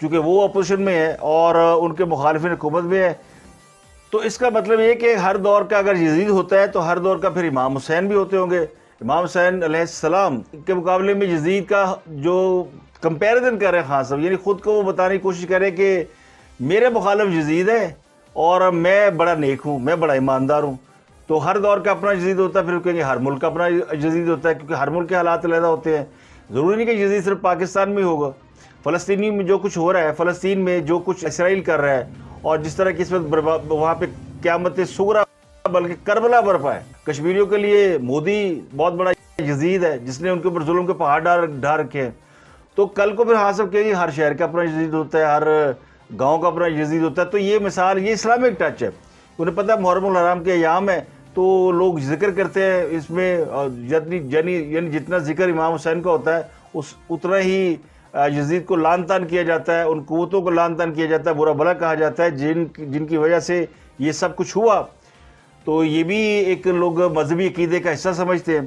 چونکہ وہ اپوزیشن میں ہے اور ان کے مخالفین حکومت میں ہے. تو اس کا مطلب یہ کہ ہر دور کا اگر یزید ہوتا ہے تو ہر دور کا پھر امام حسین بھی ہوتے ہوں گے. امام حسین علیہ السلام کے مقابلے میں یزید کا جو کمپیریزن کر رہے ہیں خان صاحب, یعنی خود کو وہ بتانے کی کوشش کریں کہ میرے مخالف یزید ہے اور میں بڑا نیک ہوں, میں بڑا ایماندار ہوں. تو ہر دور کا اپنا یزید ہوتا ہے, پھر کہیں گے ہر ملک کا اپنا یزید ہوتا ہے, کیونکہ ہر ملک کے حالات علیحدہ ہوتے ہیں. ضروری نہیں کہ یزید صرف پاکستان میں ہوگا. فلسطینی میں جو کچھ ہو رہا ہے, فلسطین میں جو کچھ اسرائیل کر رہا ہے, اور جس طرح کی اس وقت وہاں پہ قیامت صغریٰ بلکہ کربلا برپا ہے. کشمیریوں کے لیے مودی بہت بڑا یزید ہے جس نے ان کے اوپر ظلم کے پہاڑ ڈھا رکھے ہیں. تو کل کو پھر حاصل کہ ہر شہر کا اپنا یزید ہوتا ہے, ہر گاؤں کا اپنا یزید ہوتا ہے. تو یہ مثال, یہ اسلامک ٹچ ہے. انہیں پتہ ہے محرم الحرام کے ایام ہے تو لوگ ذکر کرتے ہیں اس میں, یعنی جتنا ذکر امام حسین کا ہوتا ہے اتنا ہی یزید کو لعن طعن کیا جاتا ہے, ان قوتوں کو لعن طعن کیا جاتا ہے, برا بھلا کہا جاتا ہے جن کی وجہ سے یہ سب کچھ ہوا. تو یہ بھی ایک لوگ مذہبی عقیدے کا حصہ سمجھتے ہیں.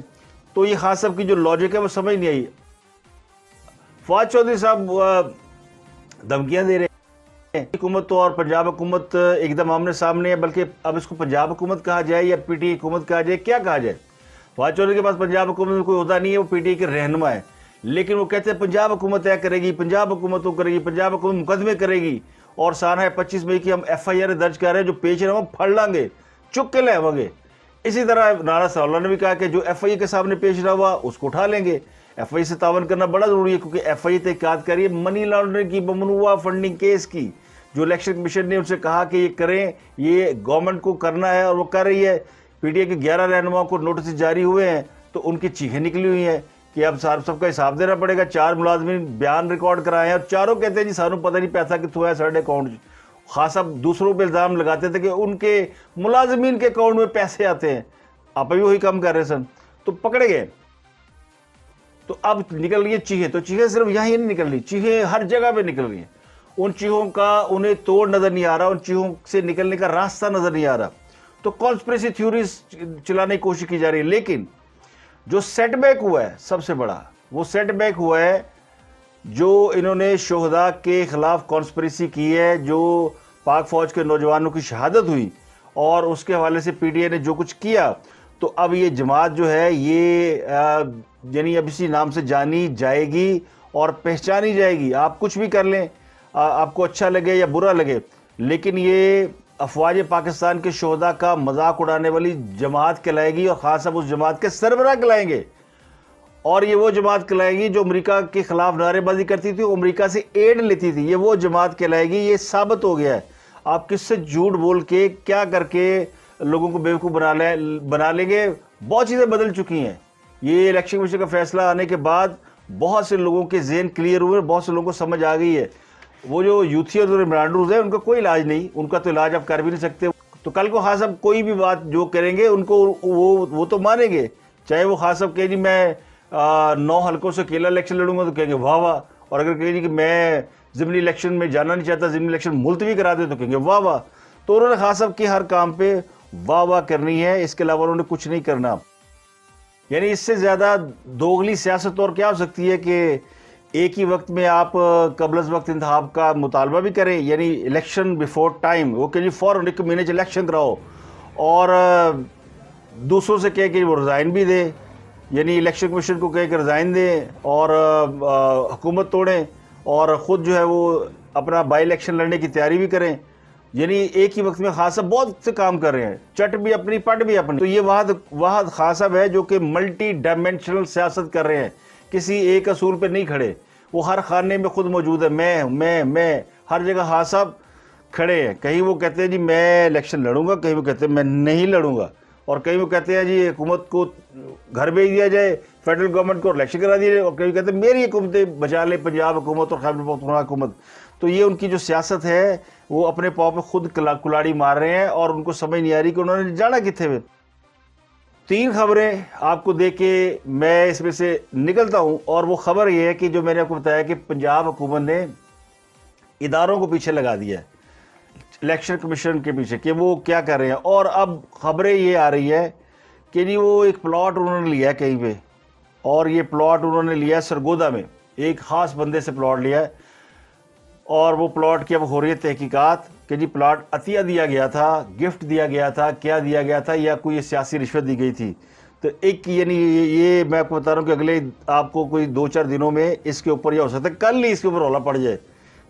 تو یہ خان صاحب کی جو لاجک ہے وہ سمجھ نہیں آئی. فواد چودھری صاحب دھمکیاں دے رہے ہیں. حکومت تو اور پنجاب حکومت ایک دم آمنے سامنے ہے, بلکہ اب اس کو پنجاب حکومت کہا جائے یا پی ٹی آئی حکومت کہا جائے, کیا کہا جائے. فواد چودھری کے پاس پنجاب حکومت میں کوئی عہدہ نہیں ہے, وہ پی ٹی آئی کے رہنما ہے, لیکن وہ کہتے ہیں پنجاب حکومت طے کرے گی, پنجاب حکومت وہ کرے گی, پنجاب حکومت مقدمے کرے گی, اور سانحہ 25 مئی کی ہم ایف آئی آر درج کر رہے ہیں, جو پیش رہے ہیں وہ پھڑ لیں گے, چک کے لے آئیں گے. اسی طرح نانا ثناء اللہ نے بھی کہا کہ جو ایف آئی اے کے سامنے پیش رہا ہوا اس کو اٹھا لیں گے. ایف آئی اے سے تعاون کرنا بڑا ضروری ہے, کیونکہ ایف آئی اے تحقیقات کر رہی ہے منی لانڈرنگ کی, ممنوعہ فنڈنگ کیس کی, جو الیکشن کمیشن نے ان سے کہا کہ یہ کریں, یہ گورنمنٹ کو کرنا ہے اور وہ کر رہی ہے. پی ٹی آئی کے 11 رہنماؤں کو نوٹس جاری ہوئے ہیں تو ان کی چیخیں نکلی ہوئی ہیں کہ اب سب کا حساب دینا پڑے گا. 4 ملازمین بیان ریکارڈ کرائے ہیں اور چاروں کہتے ہیں جی سانوں پتہ نہیں پیسہ کتوں ہے سارے اکاؤنٹ. خاص اب دوسروں پہ الزام لگاتے تھے کہ ان کے ملازمین کے اکاؤنٹ میں پیسے آتے ہیں, آپ بھی وہی کام کر رہے سن, تو پکڑے گئے. تو اب نکل رہی ہے چیخیں, تو چیخیں صرف یہاں ہی نہیں نکل رہی, چیخیں ہر جگہ پہ نکل رہی ہیں. ان چیخوں کا انہیں توڑ نظر نہیں آ رہا, ان چیخوں سے نکلنے کا راستہ نظر نہیں آ رہا. تو کانسپریسی تھیوریز چلانے کی کوشش کی جا رہی ہے. لیکن جو سیٹ بیک ہوا ہے سب سے بڑا, وہ سیٹ بیک ہوا ہے جو انہوں نے شہداء کے خلاف کانسپریسی کی ہے, جو پاک فوج کے نوجوانوں کی شہادت ہوئی اور اس کے حوالے سے پی ٹی آئی نے جو کچھ کیا. تو اب یہ جماعت جو ہے یہ یعنی اب اسی نام سے جانی جائے گی اور پہچانی جائے گی. آپ کچھ بھی کر لیں, آپ کو اچھا لگے یا برا لگے, لیکن یہ افواج پاکستان کے شہداء کا مذاق اڑانے والی جماعت کہلائے گی, اور خاص اب اس جماعت کے سربراہ کہلائیں گے. اور یہ وہ جماعت کہلائے گی جو امریکہ کے خلاف نعرے بازی کرتی تھی, امریکہ سے ایڈ لیتی تھی. یہ وہ جماعت کہلائے گی. یہ ثابت ہو گیا ہے. آپ کس سے جھوٹ بول کے کیا کر کے لوگوں کو بیوقوف بنا لیں گے. بہت چیزیں بدل چکی ہیں. یہ الیکشن کمیشن کا فیصلہ آنے کے بعد بہت سے لوگوں کے ذہن کلیئر ہوئے, بہت سے لوگوں کو سمجھ آ گئی ہے. وہ جو یوتھیئرز اور برانڈرز ہیں ان کا کوئی علاج نہیں, ان کا تو علاج آپ کر بھی نہیں سکتے. تو کل کو خاص صاحب کوئی بھی بات جو کریں گے ان کو وہ تو مانیں گے, چاہے وہ خاص صاحب کہیں جی میں 9 حلقوں سے اکیلا الیکشن لڑوں گا تو کہیں گے واہ واہ, اور اگر کہیں جی کہ میں ضمنی الیکشن میں جانا نہیں چاہتا, ضمنی الیکشن ملتوی کرا دے تو کہیں گے واہ واہ. تو انہوں نے خاص صاحب کی ہر کام پہ واہ واہ کرنی ہے, اس کے علاوہ انہوں نے کچھ نہیں کرنا. یعنی اس سے زیادہ دوغلی سیاست اور کیا ہو سکتی ہے کہ ایک ہی وقت میں آپ قبل از وقت انتخاب کا مطالبہ بھی کریں, یعنی الیکشن بیفور ٹائم, وہ کہ جی فوراً 1 مہینے سے الیکشن کراؤ, اور دوسروں سے کہہ کہ وہ ریزائن بھی دیں, یعنی الیکشن کمیشن کو کہہ کہ ریزائن دیں اور حکومت توڑیں, اور خود جو ہے وہ اپنا بائی الیکشن لڑنے کی تیاری بھی کریں. یعنی ایک ہی وقت میں خان صاحب بہت سے کام کر رہے ہیں, چٹ بھی اپنی پٹ بھی اپنی. تو یہ واحد خان صاحب ہے جو کہ ملٹی ڈائمینشنل سیاست کر رہے ہیں, کسی ایک اصول پہ نہیں کھڑے. وہ ہر خانے میں خود موجود ہے, میں ہر جگہ خان صاحب کھڑے ہیں. کہیں وہ کہتے ہیں جی میں الیکشن لڑوں گا, کہیں وہ کہتے ہیں میں نہیں لڑوں گا, اور کہیں وہ کہتے ہیں جی حکومت کو گھر بھیج دیا جائے, فیڈرل گورنمنٹ کو الیکشن کرا دیا جائے, اور کہیں کہتے ہیں میری حکومتیں بچا لے پنجاب حکومت اور خیبر پختونخوا حکومت. تو یہ ان کی جو سیاست ہے وہ اپنے پاؤں پہ خود کلاڑی مار رہے ہیں, اور ان کو سمجھ نہیں آ رہی کہ انہوں نے جانا کتنے میں. 3 خبریں آپ کو دے کے میں اس میں سے نکلتا ہوں, اور وہ خبر یہ ہے کہ جو میں نے آپ کو بتایا کہ پنجاب حکومت نے اداروں کو پیچھے لگا دیا ہے الیکشن کمیشن کے پیچھے کہ وہ کیا کر رہے ہیں. اور اب خبریں یہ آ رہی ہے کہ جی وہ ایک پلاٹ انہوں نے لیا ہے کہیں پہ, اور یہ پلاٹ انہوں نے لیا ہے سرگودا میں, ایک خاص بندے سے پلاٹ لیا ہے, اور وہ پلاٹ کی اب ہو رہی ہے تحقیقات کہ جی پلاٹ عطیہ دیا گیا تھا, گفٹ دیا گیا تھا, کیا دیا گیا تھا, یا کوئی سیاسی رشوت دی گئی تھی. تو ایک یعنی یہ میں آپ کو بتا رہا ہوں کہ اگلے آپ کو کوئی 2-4 دنوں میں اس کے اوپر یہ ہو سکتا ہے, کل ہی اس کے اوپر رولا پڑ جائے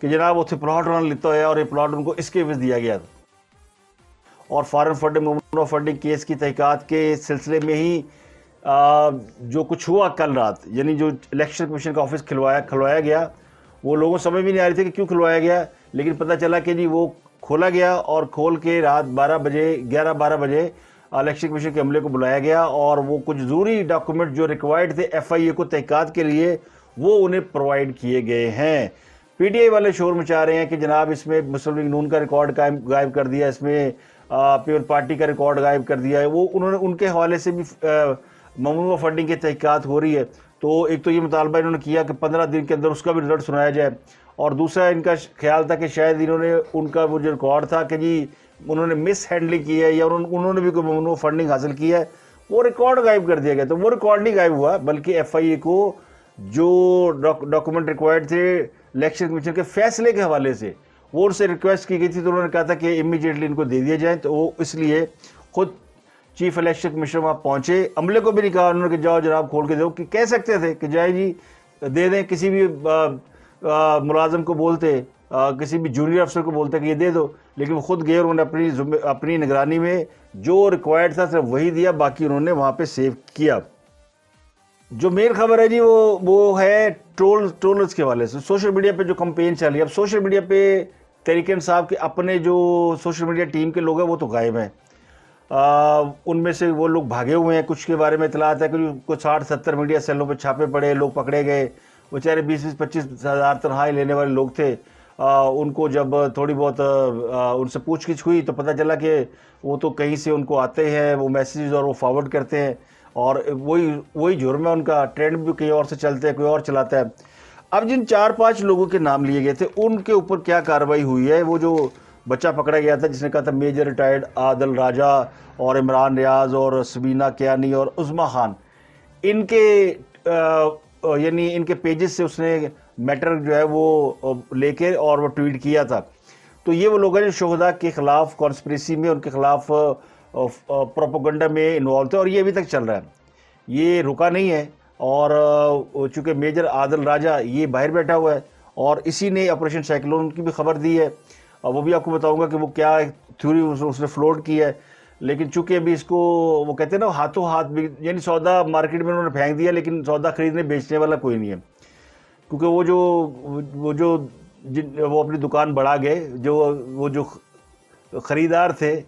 کہ جناب اتنے پلاٹ انہوں نے لیتا ہے اور یہ پلاٹ ان کو اس کے دیا گیا تھا. اور فارن فنڈنگ ممنوع فنڈنگ کیس کی تحقیقات کے سلسلے میں ہی جو کچھ ہوا کل رات, یعنی جو الیکشن کمیشن کا آفس کھلوایا گیا, وہ لوگوں سمجھ بھی نہیں آ رہی تھی کہ کیوں کھلوایا گیا, لیکن پتہ چلا کہ جی وہ کھولا گیا اور کھول کے رات 11-12 بجے الیکشن کمیشن کے عملے کو بلایا گیا اور وہ کچھ ضروری ڈاکومنٹ جو ریکوائرڈ تھے ایف آئی اے کو تحقیقات کے لیے وہ انہیں پرووائڈ کیے گئے ہیں. پی ٹی آئی والے شور مچا رہے ہیں کہ جناب اس میں مسلم لیگ نون کا ریکارڈ غائب کر دیا, اس میں پیپل پارٹی کا ریکارڈ غائب کر دیا ہے. وہ انہوں نے ان کے حوالے سے بھی ممنوع فنڈنگ کی تحقیقات ہو رہی ہے. تو ایک تو یہ مطالبہ انہوں نے کیا کہ 15 دن کے اندر اس کا بھی رزلٹ سنایا جائے, اور دوسرا ان کا خیال تھا کہ شاید انہوں نے ان کا وہ جو ریکارڈ تھا کہ جی انہوں نے مس ہینڈلنگ کی ہے یا انہوں نے بھی کوئی ممنوع فنڈنگ حاصل کی ہے, وہ ریکارڈ غائب کر دیا گیا. تو وہ ریکارڈ نہیں غائب ہوا, بلکہ ایف آئی اے کو جو ڈاکومنٹ ریکوائرڈ تھے الیکشن کمیشن کے فیصلے کے حوالے سے وہ ان سے ریکویسٹ کی گئی تھی, تو انہوں نے کہا تھا کہ امیڈیٹلی ان کو دے دیا جائیں. تو وہ اس لیے خود چیف الیکشن کمیشنر وہاں پہنچے, عملے کو بھی نہیں کہا انہوں نے کہ جاؤ جناب کھول کے دو, کہ کہہ سکتے تھے کہ جائے جی دے دیں, کسی بھی ملازم کو بولتے, کسی بھی جونیئر افسر کو بولتے کہ یہ دے دو, لیکن وہ خود گئے اور انہوں نے اپنی نگرانی میں جو ریکوائرڈ تھا صرف وہی دیا, باقی انہوں نے وہاں پہ سیو کیا. جو مین خبر ہے جی وہ ہے ٹرولرز کے حوالے سے. سوشل میڈیا پہ جو کمپین چل رہی ہے, اب سوشل میڈیا پہ تحریک انصاف کے اپنے جو سوشل میڈیا ٹیم کے لوگ ہیں وہ تو غائب ہیں, ان میں سے وہ لوگ بھاگے ہوئے ہیں. کچھ کے بارے میں اطلاعات ہے کہ کچھ 60-70 میڈیا سیلوں پہ چھاپے پڑے, لوگ پکڑے گئے, بیچارے 20-25 ہزار تنخواہیں لینے والے لوگ تھے. ان کو جب تھوڑی بہت ان سے پوچھ گچھ ہوئی تو پتہ چلا کہ وہ تو کہیں سے ان کو آتے ہیں وہ میسیجز اور وہ فارورڈ کرتے ہیں, اور وہی جرم ہے ان کا. ٹرینڈ بھی کہیں اور سے چلتے ہیں, کوئی اور چلاتا ہے. اب جن 4-5 لوگوں کے نام لیے گئے تھے ان کے اوپر کیا کارروائی ہوئی ہے. وہ جو بچہ پکڑا گیا تھا جس نے کہا تھا میجر ریٹائرڈ عادل راجہ اور عمران ریاض اور سبینہ کیانی اور عظمیٰ خان, ان کے یعنی ان کے پیجز سے اس نے میٹر جو ہے وہ لے کے اور وہ ٹویٹ کیا تھا. تو یہ وہ لوگ ہیں جو شہداء کے خلاف کانسپریسی میں ان کے خلاف پروپیگنڈا میں انوالو تھے, اور یہ ابھی تک چل رہا ہے, یہ رکا نہیں ہے. اور چونکہ میجر عادل راجہ یہ باہر بیٹھا ہوا ہے اور اسی نے آپریشن سائیکلون کی بھی خبر دی ہے, اور وہ بھی آپ کو بتاؤں گا کہ وہ کیا تھیوری اس نے فلوٹ کی ہے. لیکن چونکہ ابھی اس کو وہ کہتے ہیں نا ہاتھوں ہاتھ بھی, یعنی سودا مارکیٹ میں انہوں نے پھینک دیا لیکن سودا خریدنے بیچنے والا کوئی نہیں ہے, کیونکہ وہ اپنی دکان بڑھا گئے, وہ جو خریدار تھے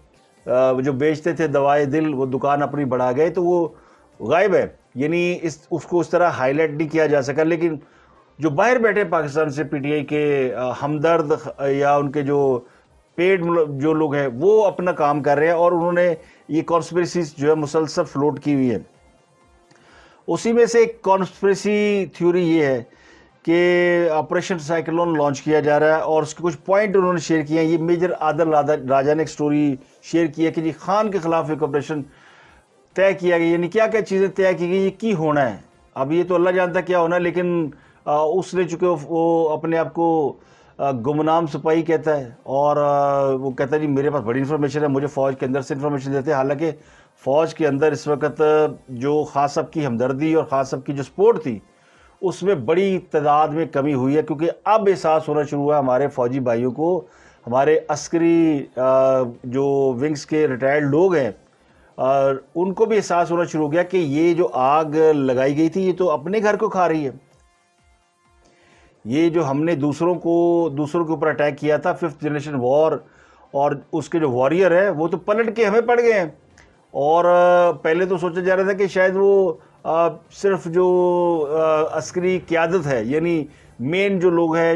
جو بیچتے تھے دوائے دل, وہ دکان اپنی بڑھا گئے, تو وہ غائب ہے. یعنی اس کو اس طرح ہائی لائٹ نہیں کیا جا سکا. لیکن جو باہر بیٹھے پاکستان سے پی ٹی آئی کے ہمدرد یا ان کے جو پیڈ جو لوگ ہیں وہ اپنا کام کر رہے ہیں, اور انہوں نے یہ کانسپریسیز جو ہے مسلسل فلوٹ کی ہوئی ہے. اسی میں سے ایک کانسپریسی تھیوری یہ ہے کہ آپریشن سائیکلون لانچ کیا جا رہا ہے, اور اس کے کچھ پوائنٹ انہوں نے شیئر کیے ہیں. یہ میجر عادل راجہ نے ایک سٹوری شیئر کی ہے کہ جی خان کے خلاف ایک آپریشن طے کیا گیا, یعنی کیا کیا چیزیں طے کی گئی, یہ کی ہونا ہے. اب یہ تو اللہ جانتا کیا ہونا ہے, لیکن اس نے چونکہ وہ اپنے آپ کو گمنام سپاہی کہتا ہے, اور وہ کہتا ہے جی میرے پاس بڑی انفارمیشن ہے, مجھے فوج کے اندر سے انفارمیشن دیتے ہیں. حالانکہ فوج کے اندر اس وقت جو خان صاحب کی ہمدردی اور خان صاحب کی جو سپورٹ تھی اس میں بڑی تعداد میں کمی ہوئی ہے, کیونکہ اب احساس ہونا شروع ہوا ہمارے فوجی بھائیوں کو, ہمارے عسکری جو ونگز کے ریٹائرڈ لوگ ہیں ان کو بھی احساس ہونا شروع ہو گیا کہ یہ جو آگ لگائی گئی تھی یہ تو اپنے گھر کو کھا رہی ہے. یہ جو ہم نے دوسروں کے اوپر اٹیک کیا تھا 5th جنریشن وار, اور اس کے جو واریر ہیں وہ تو پلٹ کے ہمیں پڑ گئے ہیں. اور پہلے تو سوچا جا رہا تھا کہ شاید وہ صرف جو عسکری قیادت ہے, یعنی مین جو لوگ ہیں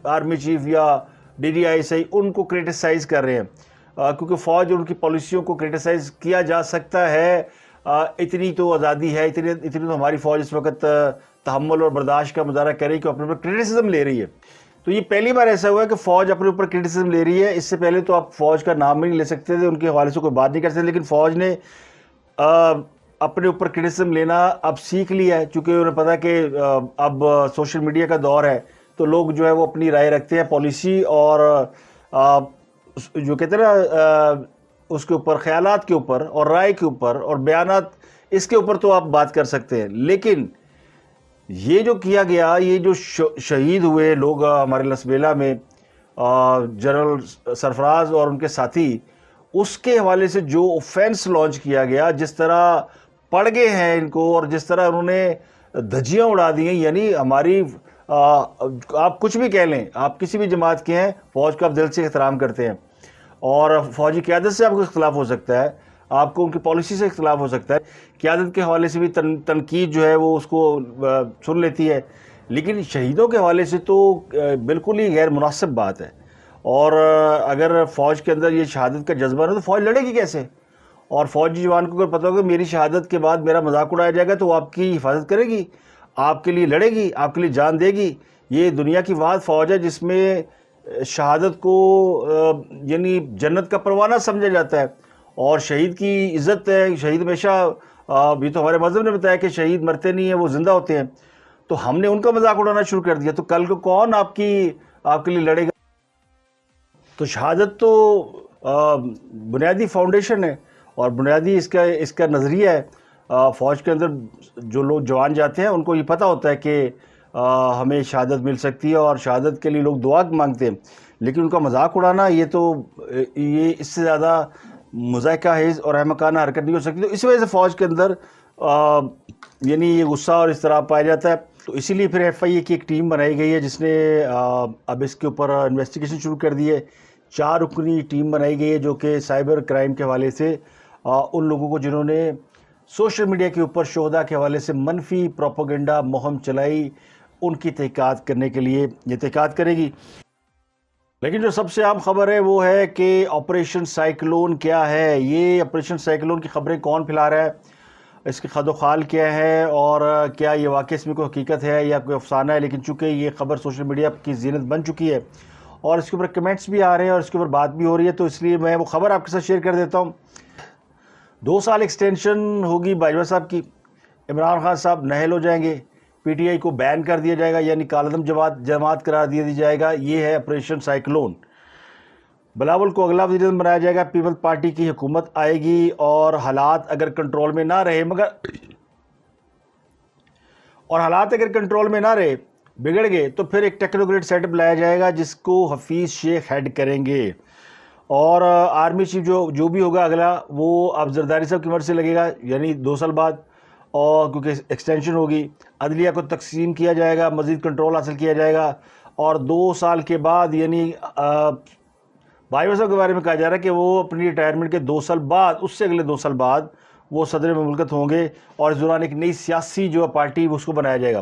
آرمی چیف یا D D I S I, ان کو کرٹیسائز کر رہے ہیں, کیونکہ فوج اور ان کی پالیسیوں کو کرٹیسائز کیا جا سکتا ہے. اتنی تو آزادی ہے, اتنی تو ہماری فوج اس وقت تحمل اور برداشت کا مظاہرہ کر رہی ہے کہ اپنے اوپر کرٹیسزم لے رہی ہے. تو یہ پہلی بار ایسا ہوا ہے کہ فوج اپنے اوپر کرٹیسزم لے رہی ہے. اس سے پہلے تو آپ فوج کا نام بھی نہیں لے سکتے تھے, ان کے حوالے سے کوئی بات نہیں کر سکتے, لیکن فوج نے اپنے اوپر کرٹیسزم لینا اب سیکھ لیا ہے, چونکہ انہیں پتا کہ اب سوشل میڈیا کا دور ہے, تو لوگ جو ہے وہ اپنی رائے رکھتے ہیں پالیسی اور جو کہتے ہیں نا اس کے اوپر، خیالات کے اوپر اور رائے کے اوپر اور بیانات، اس کے اوپر تو آپ بات کر سکتے ہیں. لیکن یہ جو کیا گیا، یہ جو شہید ہوئے لوگ ہمارے لسبیلا میں، جنرل سرفراز اور ان کے ساتھی، اس کے حوالے سے جو اوفینس لانچ کیا گیا، جس طرح پڑ گئے ہیں ان کو اور جس طرح انہوں نے دھجیاں اڑا دی ہیں، یعنی ہماری آپ کچھ بھی کہہ لیں، آپ کسی بھی جماعت کے ہیں، فوج کا آپ دل سے احترام کرتے ہیں اور فوجی قیادت سے آپ کو اختلاف ہو سکتا ہے، آپ کو ان کی پالیسی سے اختلاف ہو سکتا ہے، قیادت کے حوالے سے بھی تنقید جو ہے وہ اس کو سن لیتی ہے، لیکن شہیدوں کے حوالے سے تو بالکل ہی غیر مناسب بات ہے. اور اگر فوج کے اندر یہ شہادت کا جذبہ نہ تو فوج لڑے گی کیسے؟ اور فوجی جوان کو اگر پتہ ہوگا میری شہادت کے بعد میرا مذاق اڑایا جائے گا تو وہ آپ کی حفاظت کرے گی، آپ کے لیے لڑے گی، آپ کے لیے جان دے گی. یہ دنیا کی واحد فوج ہے جس میں شہادت کو یعنی جنت کا پروانہ سمجھا جاتا ہے اور شہید کی عزت ہے. شہید ہمیشہ، یہ تو ہمارے مذہب نے بتایا کہ شہید مرتے نہیں ہیں، وہ زندہ ہوتے ہیں. تو ہم نے ان کا مذاق اڑانا شروع کر دیا تو کل کو کون آپ کے لیے لڑے گا؟ تو شہادت تو بنیادی فاؤنڈیشن ہے اور بنیادی اس کا نظریہ ہے. فوج کے اندر جو لوگ جوان جاتے ہیں ان کو یہ پتہ ہوتا ہے کہ ہمیں شہادت مل سکتی ہے اور شہادت کے لیے لوگ دعا مانگتے ہیں، لیکن ان کا مذاق اڑانا یہ اس سے زیادہ مضحکہ خیز اور احمقانہ حرکت نہیں ہو سکتی. تو اس وجہ سے فوج کے اندر یعنی یہ غصہ اور اضطراب پایا جاتا ہے. تو اسی لیے پھر ایف آئی اے کی ایک ٹیم بنائی گئی ہے جس نے اب اس کے اوپر انویسٹیگیشن شروع کر دی ہے. 4 رکنی ٹیم بنائی گئی ہے جو کہ سائبر کرائم کے حوالے سے ان لوگوں کو جنہوں نے سوشل میڈیا کے اوپر شہداء کے حوالے سے منفی پروپیگنڈا مہم چلائی، ان کی تحقیقات کرنے کے لیے یہ تحقیقات کرے گی. لیکن جو سب سے عام خبر ہے وہ ہے کہ آپریشن سائیکلون کیا ہے. یہ آپریشن سائیکلون کی خبریں کون پھیلا رہا ہے، اس کی خد و خال کیا ہے اور کیا یہ واقعی اس میں کوئی حقیقت ہے یا کوئی افسانہ ہے. لیکن چونکہ یہ خبر سوشل میڈیا کی زینت بن چکی ہے اور اس کے اوپر کمنٹس بھی آ رہے ہیں اور اس کے اوپر بات بھی ہو رہی ہے، تو اس لیے میں وہ خبر آپ کے ساتھ شیئر کر دیتا ہوں. 2 سال ایکسٹینشن ہوگی باجوہ صاحب کی. عمران خان صاحب نااہل ہو جائیں گے، پی ٹی آئی کو بین کر دیا جائے گا، یعنی کالعدم جماعت قرار دیا جائے گا. یہ ہے آپریشن سائیکلون. بلاول کو اگلا وزیر اعظم بنایا جائے گا، پیپلز پارٹی کی حکومت آئے گی اور حالات اگر کنٹرول میں نہ رہے بگڑ گئے تو پھر ایک ٹیکنوکریٹ سیٹ اپ لایا جائے گا جس کو حفیظ شیخ ہیڈ کریں گے. اور آرمی چیف جو بھی ہوگا اگلا، وہ اب زرداری صاحب کی مرضی سے لگے گا، یعنی 2 سال بعد، اور کیونکہ ایکسٹینشن ہوگی. عدلیہ کو تقسیم کیا جائے گا، مزید کنٹرول حاصل کیا جائے گا، اور 2 سال کے بعد یعنی باجوہ صاحب کے بارے میں کہا جا رہا ہے کہ وہ اپنی ریٹائرمنٹ کے 2 سال بعد، اس سے اگلے 2 سال بعد وہ صدر مملکت ہوں گے اور اس دوران ایک نئی سیاسی جو پارٹی اس کو بنایا جائے گا.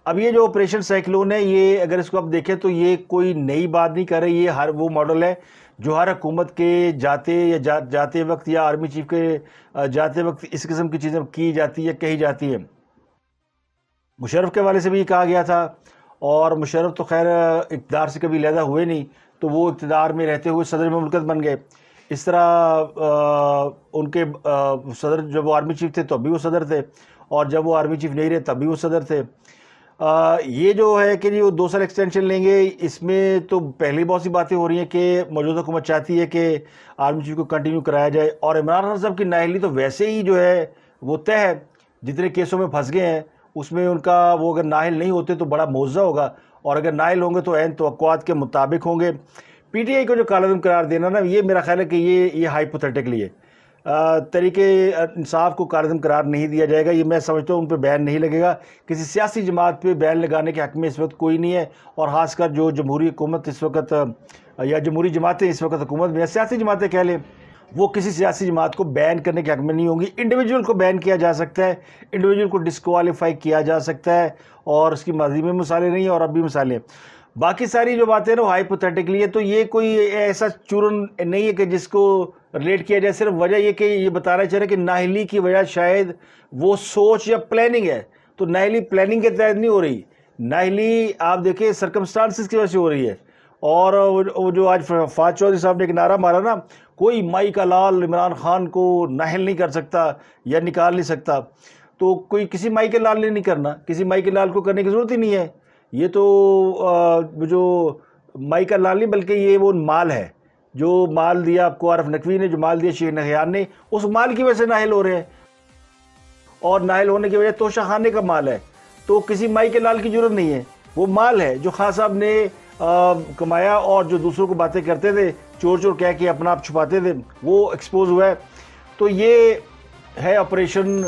اب یہ جو آپریشن سائیکلون ہے، یہ اگر اس کو آپ دیکھیں تو یہ کوئی نئی بات نہیں کر رہے. یہ وہ ماڈل ہے جو ہر حکومت کے جاتے وقت یا آرمی چیف کے جاتے وقت اس قسم کی چیزیں کی جاتی ہے، کہی جاتی ہیں. مشرف کے حوالے سے بھی کہا گیا تھا، اور مشرف تو خیر اقتدار سے کبھی علیحدہ ہوئے نہیں، تو وہ اقتدار میں رہتے ہوئے صدر مملکت بن گئے. اس طرح ان کے صدر جب وہ آرمی چیف تھے تو ابھی وہ صدر تھے، اور جب وہ آرمی چیف نہیں رہے تب بھی وہ صدر تھے. یہ جو ہے کہ وہ 2 سال ایکسٹینشن لیں گے، اس میں تو پہلے بہت سی باتیں ہو رہی ہیں کہ موجودہ حکومت چاہتی ہے کہ آرمی چیف کو کنٹینیو کرایا جائے. اور عمران خان صاحب کی نااہلی تو ویسے ہی جو ہے وہ طے ہے، جتنے کیسوں میں پھنس گئے ہیں اس میں ان کا وہ اگر نااہل نہیں ہوتے تو بڑا معجزہ ہوگا، اور اگر نااہل ہوں گے تو عین توقعات کے مطابق ہوں گے. پی ٹی آئی کو جو کالعدم قرار دینا نا، یہ میرا خیال ہے کہ یہ ہائپوتھیٹیکلی ہے. طریقے انصاف کو کالعدم قرار نہیں دیا جائے گا. یہ میں سمجھتا ہوں ان پہ بین نہیں لگے گا. کسی سیاسی جماعت پہ بین لگانے کے حق میں اس وقت کوئی نہیں ہے، اور خاص کر جو جمہوری حکومت اس وقت یا جمہوری جماعتیں اس وقت حکومت میں، یا سیاسی جماعتیں کہہ لیں، وہ کسی سیاسی جماعت کو بین کرنے کے حق میں نہیں ہوں گی. انڈیویجول کو بین کیا جا سکتا ہے، انڈیویجول کو ڈسکوالیفائی کیا جا سکتا ہے، اور اس کی ماضی میں مثالیں نہیں ہیں اور اب بھی مثالیں. باقی ساری جو باتیں نا وہ ہائپوتھیٹیکلی ہے. تو یہ کوئی ایسا چورن نہیں ہے کہ جس کو ریلیٹ کیا جائے. صرف وجہ یہ کہ یہ بتانا چاہ رہے کہ نااہلی کی وجہ شاید وہ سوچ یا پلاننگ ہے. تو نااہلی پلاننگ کے تحت نہیں ہو رہی، نااہلی آپ دیکھیں سرکمسٹانسز کی وجہ سے ہو رہی ہے. اور وہ جو آج فواد چودھری صاحب نے ایک نعرہ مارا نا، کوئی مائی کا لال عمران خان کو نااہل نہیں کر سکتا یا نکال نہیں سکتا. تو کوئی کسی مائی کے لال نے نہیں کرنا، کسی مائی کے لال کو کرنے کی ضرورت ہی نہیں ہے. یہ تو جو مائی کا لال نہیں بلکہ یہ وہ مال ہے جو مال دیا آپ کو عارف نقوی نے، جو مال دیا شیر نہیان نے، اس مال کی وجہ سے نااہل ہو رہے ہیں، اور نااہل ہونے کی وجہ توشہ خانے کا مال ہے، تو کسی مائی کے لال کی ضرورت نہیں ہے، وہ مال ہے جو خان صاحب نے کمایا، اور جو دوسروں کو باتیں کرتے تھے چور چور کہہ کے اپنا آپ چھپاتے تھے وہ ایکسپوز ہوا ہے۔ تو یہ ہے آپریشن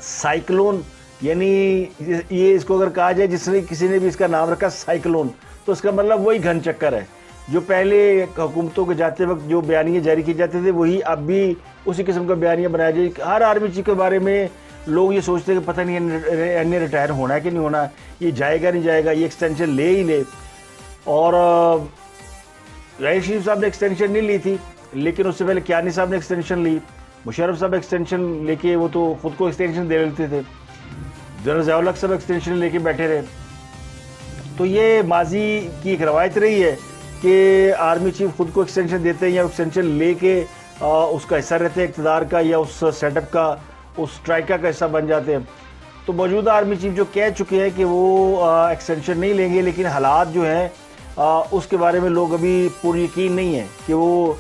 سائیکلون، یعنی یہ اس کو اگر کہا جائے جس نے کسی نے بھی اس کا نام رکھا سائیکلون، تو اس کا مطلب وہی گھن چکر ہے جو پہلے حکومتوں کے جاتے وقت جو بیانیے جاری کیے جاتے تھے، وہی اب بھی اسی قسم کا بیانیہ بنایا جائے۔ ہر آرمی چیف کے بارے میں لوگ یہ سوچتے ہیں کہ پتہ نہیں انہیں ریٹائر ہونا ہے کہ نہیں ہونا، یہ جائے گا نہیں جائے گا، یہ ایکسٹینشن لے ہی لے۔ اور رئیس شریف صاحب نے ایکسٹینشن نہیں لی تھی، لیکن اس سے پہلے کیانی صاحب نے ایکسٹینشن لی، مشرف صاحب ایکسٹینشن لے کے وہ تو خود کو ایکسٹینشن دے لیتے تھے، جنرل ضیاء الحق صاحب ایکسٹینشن لے کے بیٹھے رہے۔ تو یہ ماضی کی ایک روایت رہی ہے کہ آرمی چیف خود کو ایکسٹینشن دیتے ہیں یا ایکسٹینشن لے کے اس کا حصہ رہتے ہیں اقتدار کا، یا اس سیٹ اپ کا، اس ٹرائکا کا حصہ بن جاتے ہیں۔ تو موجودہ آرمی چیف جو کہہ چکے ہیں کہ وہ ایکسٹینشن نہیں لیں گے، لیکن حالات جو ہیں اس کے بارے میں لوگ ابھی پوری یقین نہیں ہے کہ وہ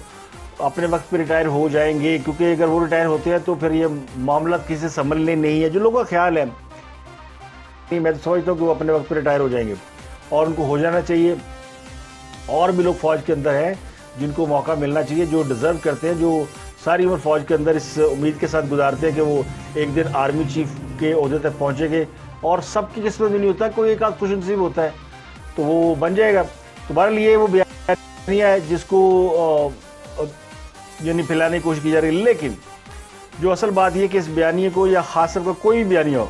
اپنے وقت پہ ریٹائر ہو جائیں گے، کیونکہ اگر وہ ریٹائر ہوتے ہیں تو پھر یہ معاملات کسی سے سنبھلنے نہیں ہے، جو لوگوں کا خیال ہے۔ میں تو سمجھتا ہوں کہ وہ اپنے وقت پہ ریٹائر ہو جائیں گے، اور ان کو ہو جانا چاہیے۔ اور بھی لوگ فوج کے اندر ہیں جن کو موقع ملنا چاہیے، جو ڈیزرو کرتے ہیں، جو ساری عمر فوج کے اندر اس امید کے ساتھ گزارتے ہیں کہ وہ ایک دن آرمی چیف کے عہدے تک پہنچیں گے، اور سب کی قسمت میں نہیں ہوتا، کوئی ایک آدھ خوش نصیب ہوتا ہے تو وہ بن جائے گا۔ تو بہرحال یہ وہ بیانیہ ہے جس کو یعنی پھیلانے کی کوشش کی جا رہی ہے، لیکن جو اصل بات یہ کہ اس بیانیے کو یا خاص طور پر کوئی بھی بیانیہ ہو،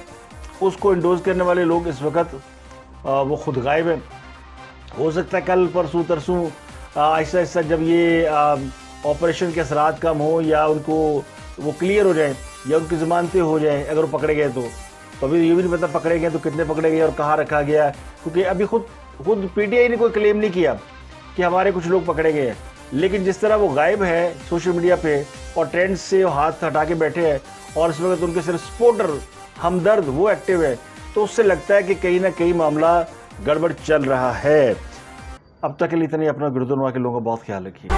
اس کو انڈوز کرنے والے لوگ اس وقت وہ خود غائب ہیں۔ ہو سکتا ہے کل پرسوں ترسوں آہستہ آہستہ جب یہ آپریشن کے اثرات کم ہوں، یا ان کو وہ کلیئر ہو جائیں، یا ان کی ضمانتیں ہو جائیں اگر وہ پکڑے گئے تو ابھی یہ بھی نہیں پتا پکڑے گئے تو کتنے پکڑے گئے اور کہاں رکھا گیا، کیونکہ ابھی خود پی ٹی آئی نے کوئی کلیم نہیں کیا کہ ہمارے کچھ لوگ پکڑے گئے ہیں، لیکن جس طرح وہ غائب ہے سوشل میڈیا پہ اور ٹرینڈ سے ہاتھ ہٹا کے بیٹھے ہیں، اور اس وقت ان کے صرف سپورٹر ہمدرد وہ ایکٹیو ہے، تو اس سے لگتا ہے کہ کہیں نہ کہیں معاملہ گڑبڑ چل رہا ہے۔ اب تک کے لیے اتنی، اپنا گردنوا کے لوگوں کا بہت خیال رکھیے۔